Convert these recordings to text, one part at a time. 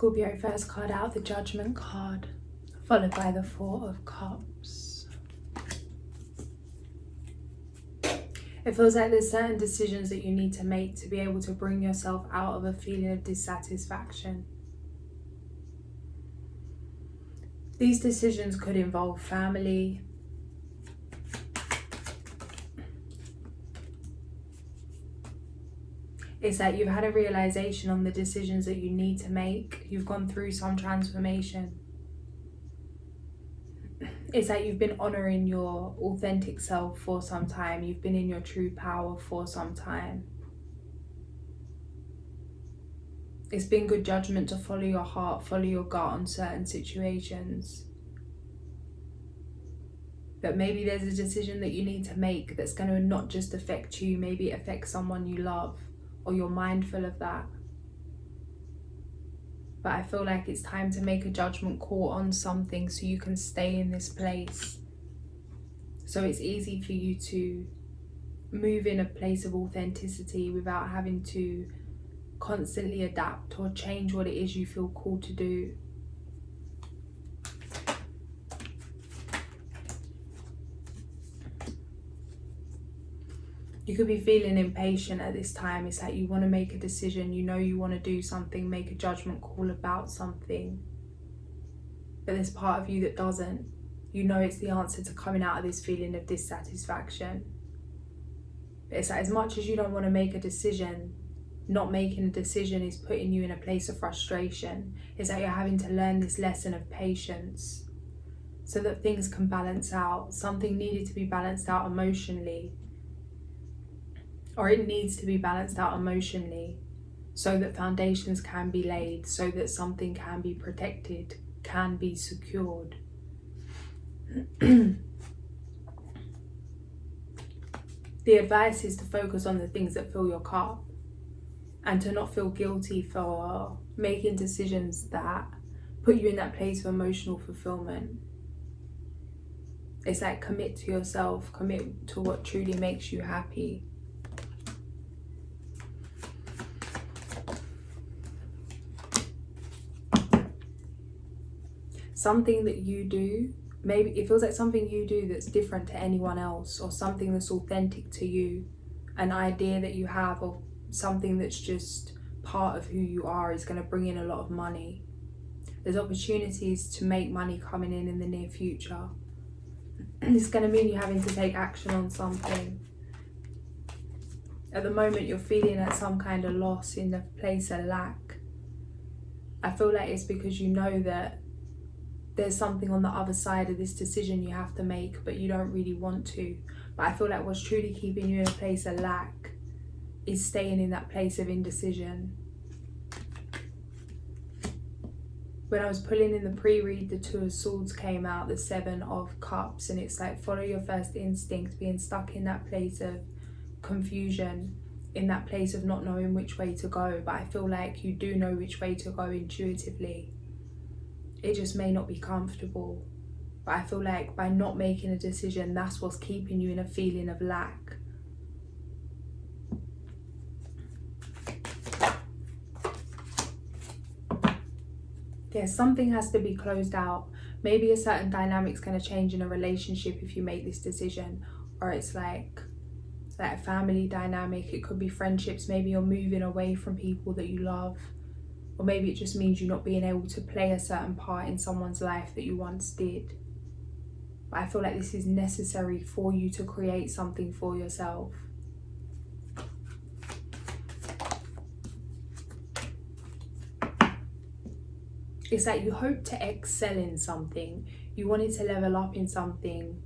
Scorpio, first card out, the Judgment card, followed by the Four of Cups. It feels like there's certain decisions that you need to make to be able to bring yourself out of a feeling of dissatisfaction. These decisions could involve family, it's that you've had a realization on the decisions that you need to make. You've gone through some transformation. It's that you've been honoring your authentic self for some time. You've been in your true power for some time. It's been good judgment to follow your heart, follow your gut on certain situations. But maybe there's a decision that you need to make that's going to not just affect you, maybe it affects someone you love, or you're mindful of that. But I feel like it's time to make a judgment call on something so you can stay in this place. So it's easy for you to move in a place of authenticity without having to constantly adapt or change what it is you feel called to do. You could be feeling impatient at this time. It's like you want to make a decision, you know you want to do something, make a judgment call about something. But there's part of you that doesn't. You know it's the answer to coming out of this feeling of dissatisfaction. But it's like as much as you don't want to make a decision, not making a decision is putting you in a place of frustration. It's like you're having to learn this lesson of patience so that things can balance out. Something needed to be balanced out emotionally. Or it needs to be balanced out emotionally so that foundations can be laid, so that something can be protected, can be secured. The advice is to focus on the things that fill your cup and to not feel guilty for making decisions that put you in that place of emotional fulfillment. It's like commit to yourself, commit to what truly makes you happy. Something that you do, maybe it feels like something you do that's different to anyone else, or something that's authentic to you, an idea that you have, or something that's just part of who you are is going to bring in a lot of money. There's opportunities to make money coming in the near future. It's going to mean you're having to take action on something. At the moment you're feeling at some kind of loss, in a place of lack. I feel like it's because you know that there's something on the other side of this decision you have to make, but you don't really want to. But I feel like what's truly keeping you in a place of lack is staying in that place of indecision. When I was pulling in the pre-read, the Two of Swords came out, the Seven of Cups, and it's like follow your first instinct, being stuck in that place of confusion, in that place of not knowing which way to go. But I feel like you do know which way to go intuitively. It just may not be comfortable. But I feel like by not making a decision, that's what's keeping you in a feeling of lack. Yeah, something has to be closed out. Maybe a certain dynamic's going to change in a relationship if you make this decision. Or it's like a family dynamic. It could be friendships. Maybe you're moving away from people that you love. Or maybe it just means you're not being able to play a certain part in someone's life that you once did. But I feel like this is necessary for you to create something for yourself. It's like you hope to excel in something. You wanted to level up in something,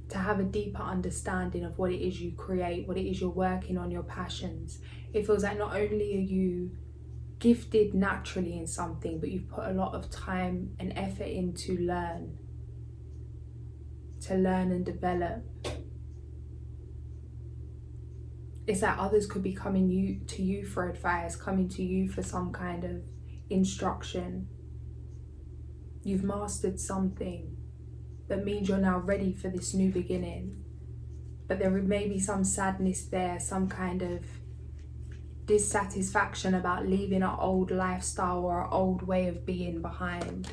to have a deeper understanding of what it is you create, what it is you're working on, your passions. It feels like not only are you gifted naturally in something, but you've put a lot of time and effort in to learn and develop. It's like others could be coming to you for advice, coming to you for some kind of instruction. You've mastered something that means you're now ready for this new beginning. But there may be some sadness there, some kind of dissatisfaction about leaving an old lifestyle or an old way of being behind.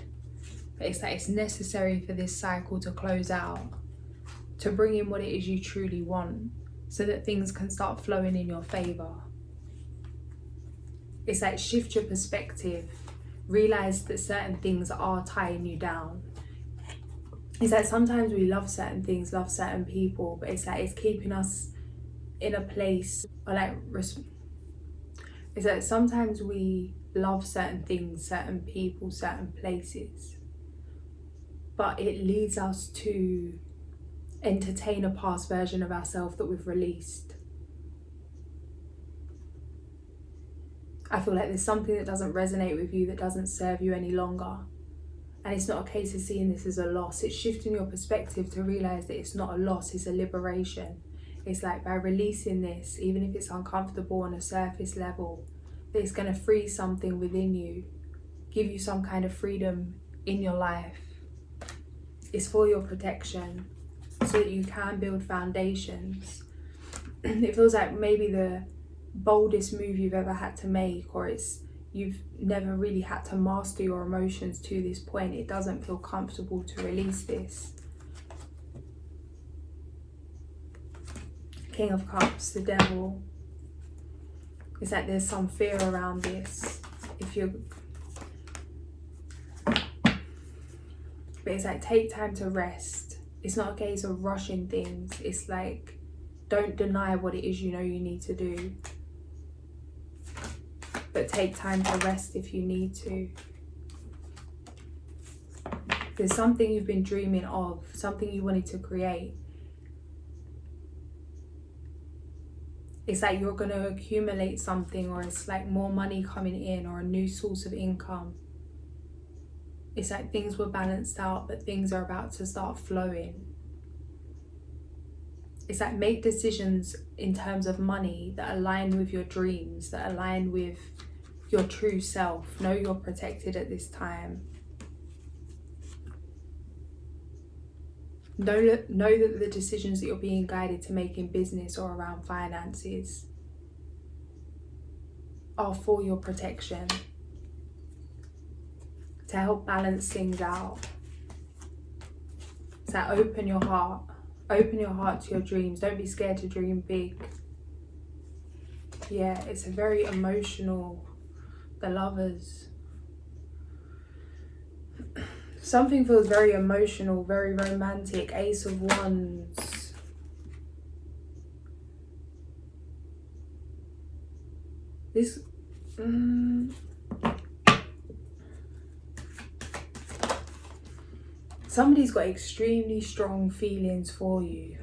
But it's like it's necessary for this cycle to close out, to bring in what it is you truly want, so that things can start flowing in your favor. It's like shift your perspective, realize that certain things are tying you down. It's like sometimes we love certain things, love certain people, but it's like it's keeping us in a place, or like it's like sometimes we love certain things, certain people, certain places, but it leads us to entertain a past version of ourselves that we've released. I feel like there's something that doesn't resonate with you, that doesn't serve you any longer. And it's not a case of seeing this as a loss. It's shifting your perspective to realize that it's not a loss, it's a liberation. It's like by releasing this, even if it's uncomfortable on a surface level, that it's going to free something within you, give you some kind of freedom in your life. It's for your protection, so that you can build foundations. It feels like maybe the boldest move you've ever had to make, or you've never really had to master your emotions to this point. It doesn't feel comfortable to release this. King of Cups, the Devil. It's like there's some fear around this. But it's like take time to rest. It's not a case of rushing things. It's like don't deny what it is you know you need to do. But take time to rest if you need to. There's something you've been dreaming of, something you wanted to create. It's like you're going to accumulate something, or it's like more money coming in, or a new source of income. It's like things were balanced out, but things are about to start flowing. It's like make decisions in terms of money that align with your dreams, that align with your true self. Know you're protected at this time. Know that the decisions that you're being guided to make in business or around finances are for your protection, to help balance things out. So open your heart. Open your heart to your dreams. Don't be scared to dream big. Yeah, it's a very emotional, the Lovers. Something feels very emotional, very romantic. Ace of Wands. This... Somebody's got extremely strong feelings for you.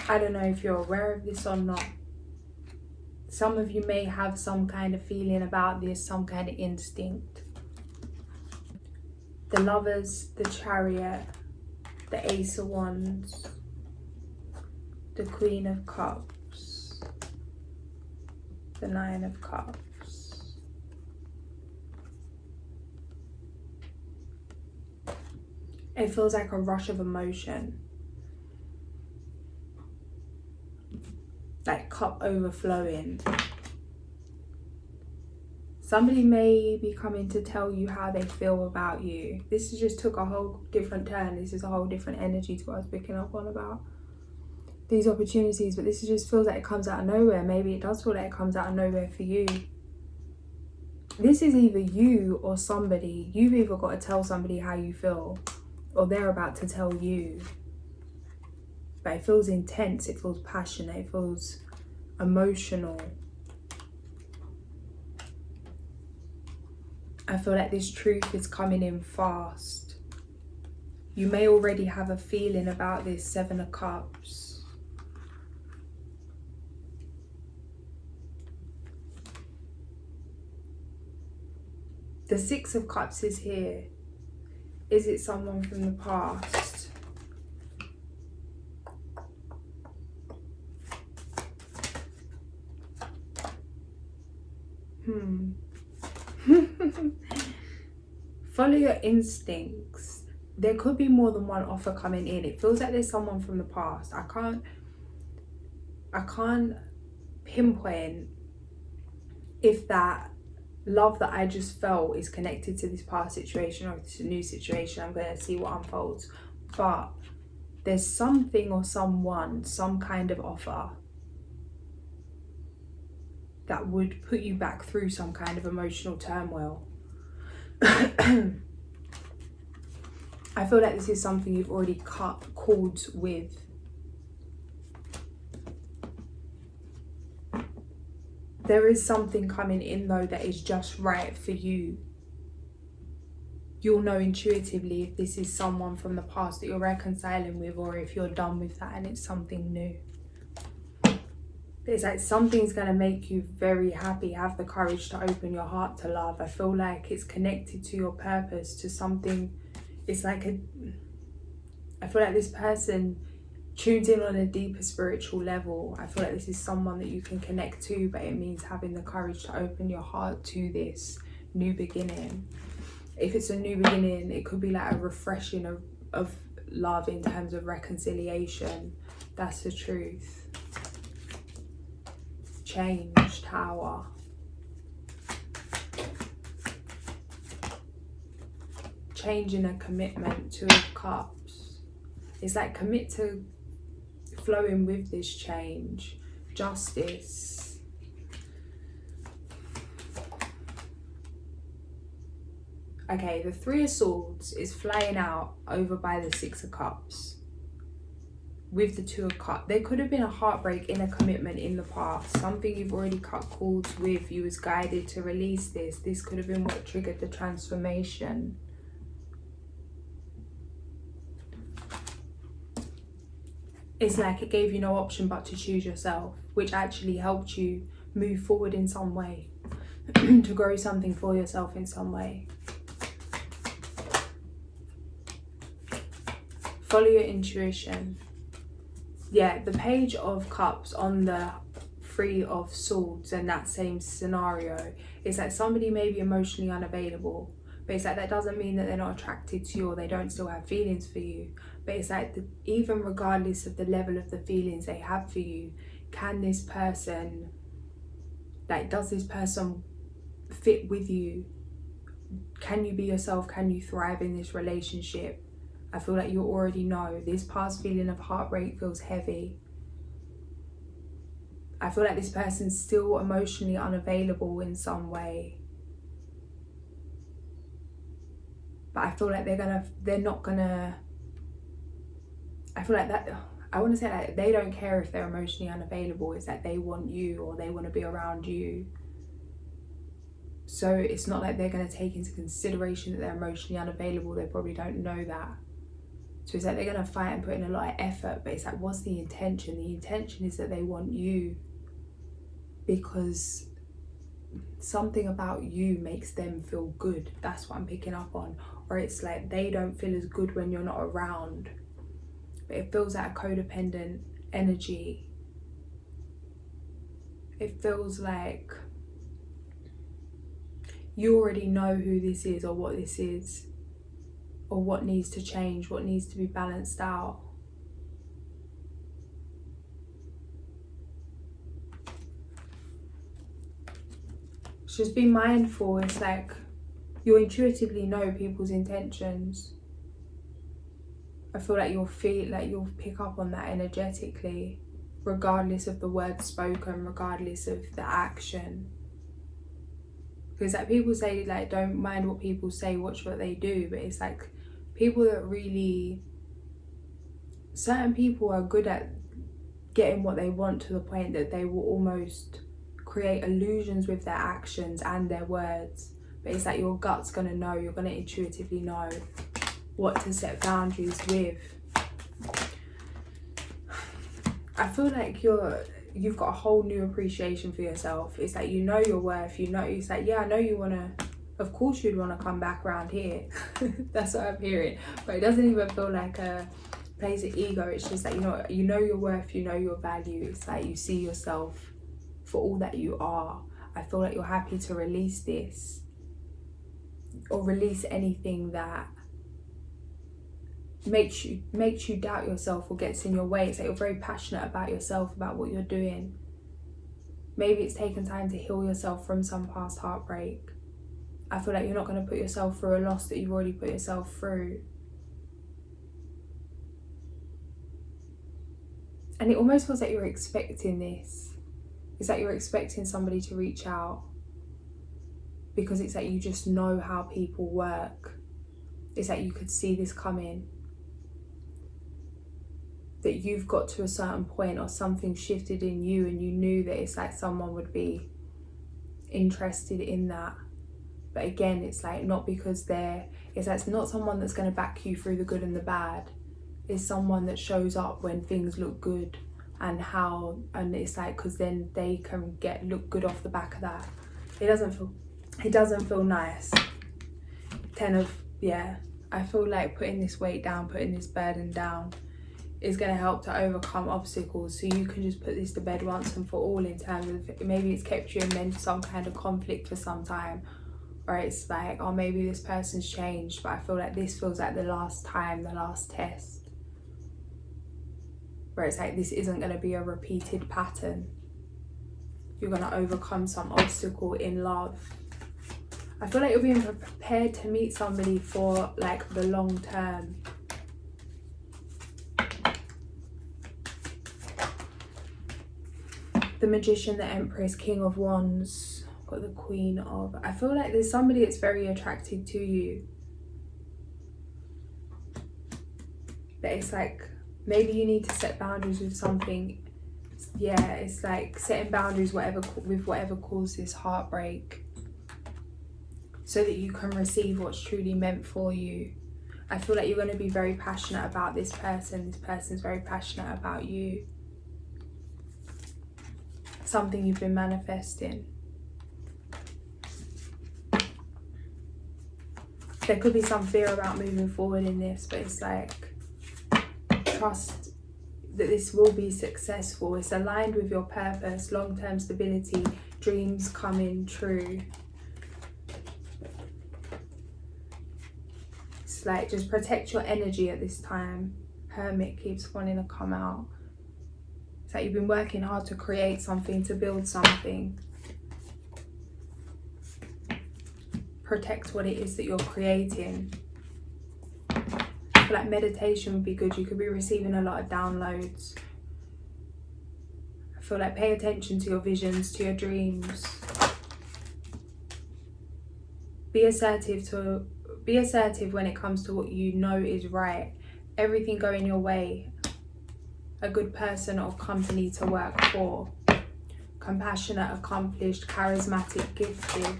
I don't know if you're aware of this or not. Some of you may have some kind of feeling about this, some kind of instinct. The Lovers, the Chariot, the Ace of Wands, the Queen of Cups, the Nine of Cups. It feels like a rush of emotion. Like cup overflowing. Somebody may be coming to tell you how they feel about you. This just took a whole different turn. This is a whole different energy to what I was picking up on about these opportunities. But this just feels like it comes out of nowhere. Maybe it does feel like it comes out of nowhere for you. This is either you or somebody. You've either got to tell somebody how you feel, or they're about to tell you. But it feels intense, it feels passionate, it feels emotional. I feel like this truth is coming in fast. You may already have a feeling about this Seven of Cups. The Six of Cups is here. Is it someone from the past? Follow your instincts. There could be more than one offer coming in. It feels like there's someone from the past. I can't pinpoint if that love that I just felt is connected to this past situation or this new situation. I'm going to see what unfolds. But there's something or someone, some kind of offer that would put you back through some kind of emotional turmoil. I feel like this is something you've already cut cords with. There is something coming in though that is just right for you. You'll know intuitively if this is someone from the past that you're reconciling with, or if you're done with that and it's something new. It's like something's going to make you very happy. Have the courage to open your heart to love. I feel like it's connected to your purpose, to something. It's like I feel like this person tunes in on a deeper spiritual level. I feel like this is someone that you can connect to, but it means having the courage to open your heart to this new beginning. If it's a new beginning, it could be like a refreshing of love in terms of reconciliation. That's the truth. Change, Tower. Changing a commitment, Two of Cups. It's like commit to flowing with this change. Justice. Okay, the Three of Swords is flying out over by the Six of Cups. With the Two of Cups, there could have been a heartbreak in a commitment in the past. Something you've already cut cords with. You was guided to release this. This could have been what triggered the transformation. It's like it gave you no option but to choose yourself, which actually helped you move forward in some way, to grow something for yourself in some way. Follow your intuition. Yeah, the Page of Cups on the Three of Swords and that same scenario, it's like somebody may be emotionally unavailable, but it's like that doesn't mean that they're not attracted to you or they don't still have feelings for you. But it's like even regardless of the level of the feelings they have for you, can this person, like, does this person fit with you? Can you be yourself? Can you thrive in this relationship? I feel like you already know. This past feeling of heartbreak feels heavy. I feel like this person's still emotionally unavailable in some way. But I feel like they're not gonna, I feel like that, I want to say that they don't care if they're emotionally unavailable. It's that they want you or they want to be around you. So it's not like they're going to take into consideration that they're emotionally unavailable. They probably don't know that. So it's like they're going to fight and put in a lot of effort, but it's like, what's the intention? The intention is that they want you because something about you makes them feel good. That's what I'm picking up on. Or it's like they don't feel as good when you're not around. But it feels like a codependent energy. It feels like you already know who this is or what this is, or what needs to change, what needs to be balanced out. Just be mindful. It's like you intuitively know people's intentions. I feel like you'll pick up on that energetically, regardless of the words spoken, regardless of the action. Because like people say, like, don't mind what people say, watch what they do. But it's like people that really, certain people are good at getting what they want to the point that they will almost create illusions with their actions and their words. But it's like your gut's gonna know, you're gonna intuitively know what to set boundaries with. I feel like you've got a whole new appreciation for yourself. It's like you know your worth, you know, it's like, yeah, I know you wanna, of course you'd wanna come back around here. That's what I'm hearing. But it doesn't even feel like a place of ego. It's just like, you know your worth, you know your value. It's like you see yourself for all that you are. I feel like you're happy to release this, or release anything that makes you doubt yourself or gets in your way. It's like you're very passionate about yourself, about what you're doing. Maybe it's taken time to heal yourself from some past heartbreak. I feel like you're not going to put yourself through a loss that you've already put yourself through. And it almost feels like you're expecting this. It's like you're expecting somebody to reach out, because it's like you just know how people work. It's like you could see this coming. That you've got to a certain point or something shifted in you and you knew that it's like someone would be interested in that. But again, it's like not because it's like it's not someone that's going to back you through the good and the bad. It's someone that shows up when things look good, and it's like, because then they can look good off the back of that. It doesn't feel nice. I feel like putting this weight down, putting this burden down is going to help to overcome obstacles, so you can just put this to bed once and for all, in terms of maybe it's kept you in some kind of conflict for some time, or it's like, oh, maybe this person's changed, but I feel like this feels like the last time, the last test, where it's like this isn't going to be a repeated pattern. You're going to overcome some obstacle in love. I feel like you're being prepared to meet somebody for like the long term. The Magician, the Empress, King of Wands, got the Queen of... I feel like there's somebody that's very attracted to you. But it's like, maybe you need to set boundaries with something. Yeah, it's like setting boundaries with whatever caused this heartbreak, so that you can receive what's truly meant for you. I feel like you're going to be very passionate about this person. This person's very passionate about you. Something you've been manifesting. There could be some fear about moving forward in this, but it's like, trust that this will be successful. It's aligned with your purpose, long-term stability, dreams coming true. It's like, just protect your energy at this time. Hermit keeps wanting to come out. It's like you've been working hard to create something, to build something. Protect what it is that you're creating. I feel like meditation would be good. You could be receiving a lot of downloads. I feel like pay attention to your visions, to your dreams. Be assertive when it comes to what you know is right. Everything going your way. A good person of company to work for. Compassionate, accomplished, charismatic, gifted.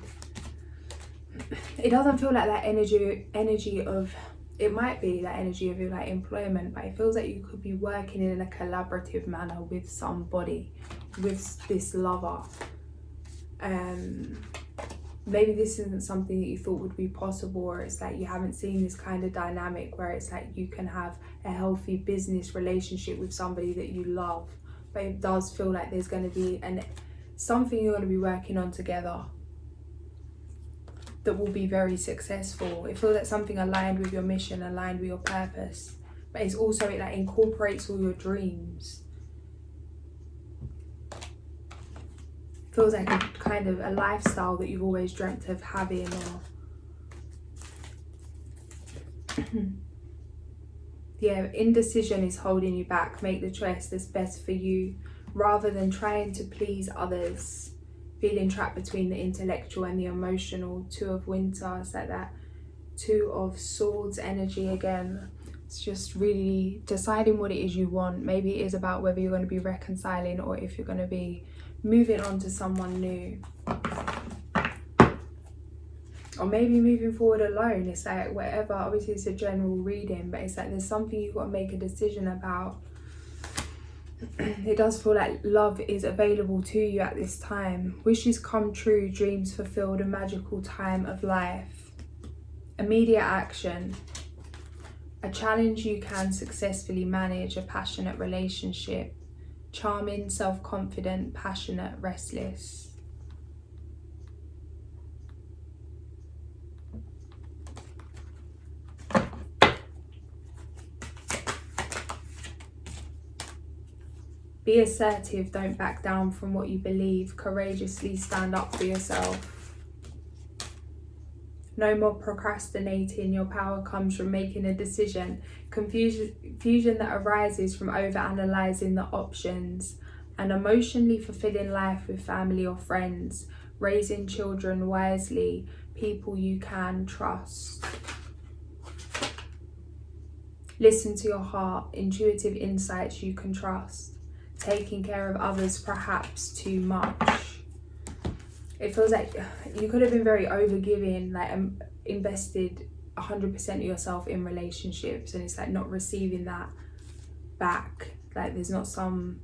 It doesn't feel like that energy of... It might be that energy of like employment, but it feels like you could be working in a collaborative manner with somebody, with this lover. Maybe this isn't something that you thought would be possible, or it's like you haven't seen this kind of dynamic where it's like you can have a healthy business relationship with somebody that you love. But it does feel like there's going to be something you're going to be working on together that will be very successful. It feels like something aligned with your mission, aligned with your purpose. But it's also, it like incorporates all your dreams. Feels like a kind of a lifestyle that you've always dreamt of having, or yeah, indecision is holding you back. Make the choice that's best for you, rather than trying to please others. Feeling trapped between the intellectual and the emotional. Two of Winter, it's like that Two of Swords energy again. It's just really deciding what it is you want. Maybe it is about whether you're going to be reconciling, or if you're going to be moving on to someone new, or maybe moving forward alone. It's like whatever. Obviously it's a general reading, but it's like there's something you've got to make a decision about. It does feel like love is available to you at this time. Wishes come true, dreams fulfilled, a magical time of life. Immediate action. A challenge you can successfully manage, a passionate relationship. Charming, self-confident, passionate, restless. Be assertive, don't back down from what you believe. Courageously stand up for yourself. No more procrastinating. Your power comes from making a decision. Confusion that arises from overanalyzing the options. An emotionally fulfilling life with family or friends. Raising children wisely. People you can trust. Listen to your heart. Intuitive insights you can trust. Taking care of others perhaps too much. It feels like you could have been very overgiving, like invested 100% of yourself in relationships, and it's like not receiving that back. Like there's not some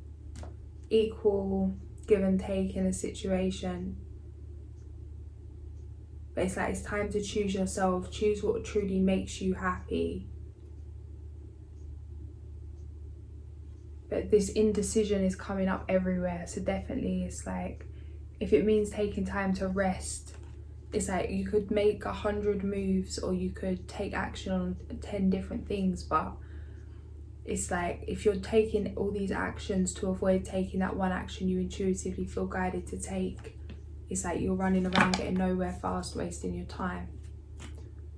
equal give and take in a situation. But it's like it's time to choose yourself, choose what truly makes you happy. But this indecision is coming up everywhere, so definitely it's like, if it means taking time to rest, it's like you could make 100 moves or you could take action on 10 different things, but it's like if you're taking all these actions to avoid taking that one action you intuitively feel guided to take, it's like you're running around getting nowhere fast, wasting your time.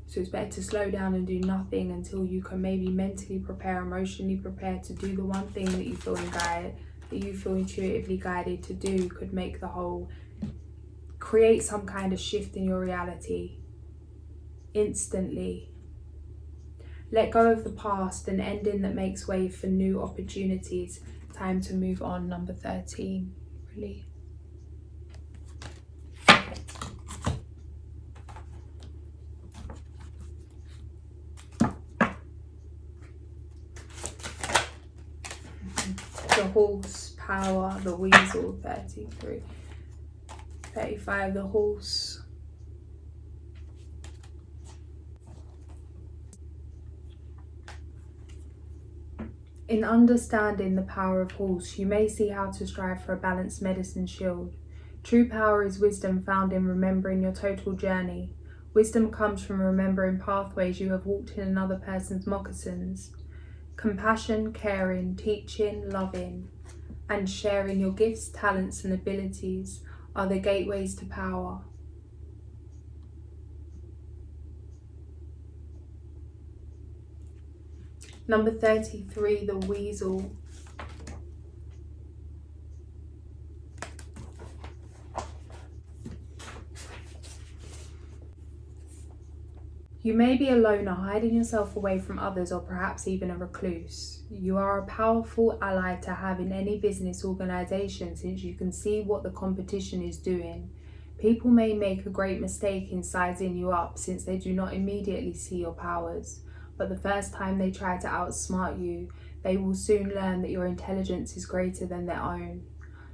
So it's better to slow down and do nothing until you can maybe mentally prepare, emotionally prepare to do the one thing that you feel intuitively guided to do. Could make the whole, create some kind of shift in your reality instantly. Let go of the past, an ending that makes way for new opportunities. Time to move on. Number 13, really. The horse, power, the weasel, 33. 35, the horse. In understanding the power of horse, you may see how to strive for a balanced medicine shield. True power is wisdom found in remembering your total journey. Wisdom comes from remembering pathways you have walked in another person's moccasins. Compassion, caring, teaching, loving, and sharing your gifts, talents, and abilities are the gateways to power. Number 33, the weasel. You may be a loner, hiding yourself away from others, or perhaps even a recluse. You are a powerful ally to have in any business organisation, since you can see what the competition is doing. People may make a great mistake in sizing you up, since they do not immediately see your powers. But the first time they try to outsmart you, they will soon learn that your intelligence is greater than their own.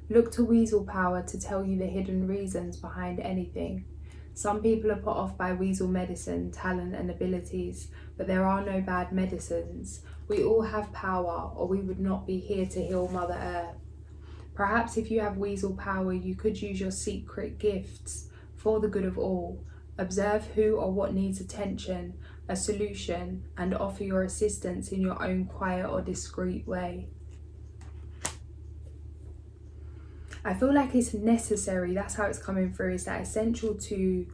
Look to weasel power to tell you the hidden reasons behind anything. Some people are put off by weasel medicine, talent and abilities, but there are no bad medicines. We all have power, or we would not be here to heal Mother Earth. Perhaps if you have weasel power, you could use your secret gifts for the good of all. Observe who or what needs attention, a solution, and offer your assistance in your own quiet or discreet way. I feel like it's necessary, that's how it's coming through, is that essential to,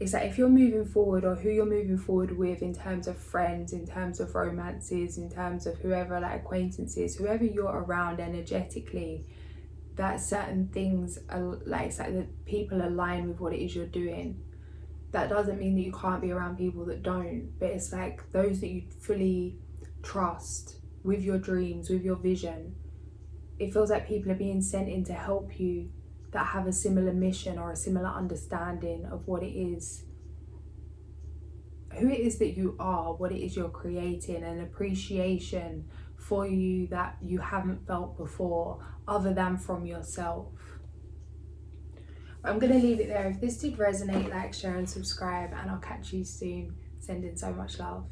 is that if you're moving forward, or who you're moving forward with in terms of friends, in terms of romances, in terms of whoever, like acquaintances, whoever you're around energetically, that certain things are like, it's like that people align with what it is you're doing. That doesn't mean that you can't be around people that don't, but it's like those that you fully trust with your dreams, with your vision. It feels like people are being sent in to help you that have a similar mission or a similar understanding of what it is, who it is that you are, what it is you're creating, an appreciation for you that you haven't felt before, other than from yourself. I'm going to leave it there. If this did resonate, like, share and subscribe, and I'll catch you soon. Sending so much love.